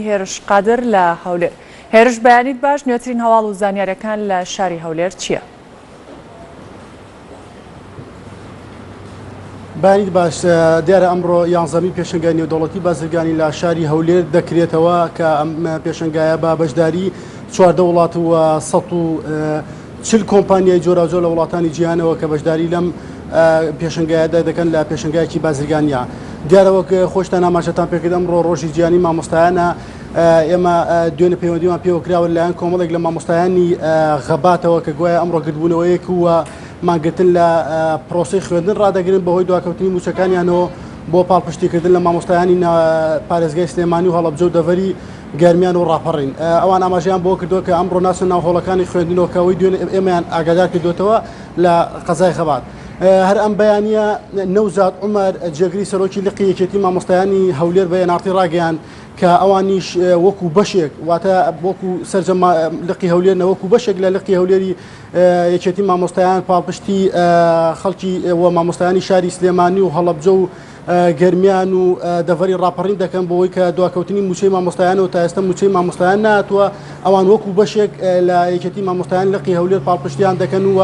هێرش قادر لە هەولێر. هێرش بەیانیت باش نوێترین هەواڵ و زانیاریەکان لە شاری هەولێر چییە؟ بانیت باش دیارە ئەمڕۆ یانزەمی پێشنگای نێودەوڵەتی بازرگانی لە شاری هەولێر دەکرێتەوە کە ئەم پێشنگایە بە بەشداری 14 وڵات و 140 کۆمپانیای جۆراوجۆر لە وڵاتانی جیهانەوە کە بەشداری لەم پێشنگایەدا دەکەن لە پێشنگایەکی بازرگانیە. دیارەوە خۆشتان ئاماژەتان پێکرد ئەمڕۆ ڕۆژی جیهانی مامۆستایانە. ئێمە دوێنێ پەیوەندیمان پێوەکراوە لەلایەن کۆمەڵێک لە مامۆستایانی غەباتەوە کە گوایە ئەمڕۆ گرتبوونەوەیەک وە مانگرتن لە پرۆسەی خوێندن ڕدەگرن بەهۆی دواکەوتنی موچەکانیانەوە بۆ پاڵپشتیکردن لە مامۆستایانی پارێزگای سلێمانی و هەڵەبجە و دەڤەری گەرمیان و ڕاپەڕین. ئەوان ئاماژەیان بۆ کردووە کە ئەمڕۆ ناچن ناو هۆڵەکانی خوێندنەوەکەوەی دوێنێ ئێمەیان ئاگادار کردوێتەوە لە قەزای خەبات. هەر ئەم بەیانیە نەوزاد عومەر جێگری سەرۆکی لقی یەکێتی مامۆستایانی هەولێر بە هێنارتی ڕاگەیان کە ئەوانیش وەکو بەشێک واتە وەکو سەرجەم لقی هەولێر نەوەکو بەشێک لە لقی هەولێری یەکێتی مامۆستایان پاڵپشتی خەڵکی و مامۆستایانی شاری سلێمانی و هەڵەبجە و گەرمیان و دەڤەری ڕاپەڕین دەکەن بۆەوەی کە دواکەوتنی موچەی مامۆستایانەوە تا ئێستا موچەی مامۆستایان نهاتووە. ئەوان وەکو بەشێک لە یەکێتی مامۆستایان لقی هەولێر پاڵپشتیان دەکەن و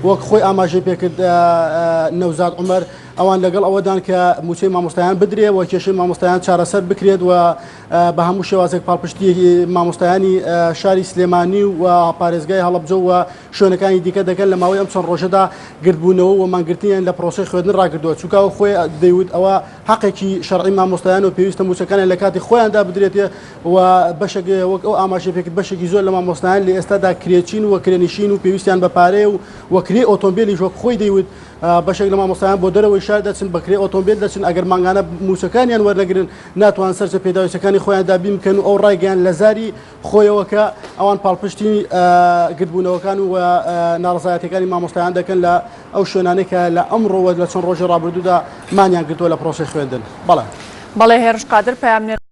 وەک خۆی ئاماژەی پێکرد نەوزاد عومەر ئەوان لەگەڵ ئەوەدان کە موچەی مامۆستایان بدرێ و کێشەی مامۆستایان چارەسەر بکرێت و بە هەموو شێوازێک پاڵپشتی مامۆستایانی شاری سلێمانی و پارێزگای هەڵەبجە و شوێنەکانی دیکە دەکەن لە ماوەی ئەم چەند ڕۆژەدا گرتبوونەوە و مانگرتنیان لە پرۆسەی خوێندن ڕاگردووە چونکە خۆی دەیوت ئەوە حەقێکی شەرعی مامۆستایان و پێویستە موچەکانیان لە کاتی خۆیاندا بدرێتێ و بەشێک وەک ئەو ئاماژەی پێکرد بەشێکی زۆر لە مامۆستایان لە ئێستادا کرێچین و کرێنشین و پێویستیان بە پارەیە و کرێ ئۆتۆمبیلی وەک خۆی دەیوت بەشێک لە مامۆستایان بۆ دەرەوەی شار دەچن بەکرێ ئۆتۆمبیل دەچن ئەگەر ماگانە موچەکانیان وەرنەگرن ناتوان سەرچە پێداویستەکانی خۆیاندا بیمکەن و ئەو ڕایگەیان لە زاری خۆیەوە کە ئەوان پاڵپشتی گرتبوونەوەکان و ناڕزایەتەکانی مامۆستایان دەکەن لە ئەو شوێنانەی کە لە ئەمڕۆوە لە چەند ڕۆژی ڕابردوودا مانیان گرتووە لە پرۆسەی خوێندن. بەڵێ هێرش قادر پەیام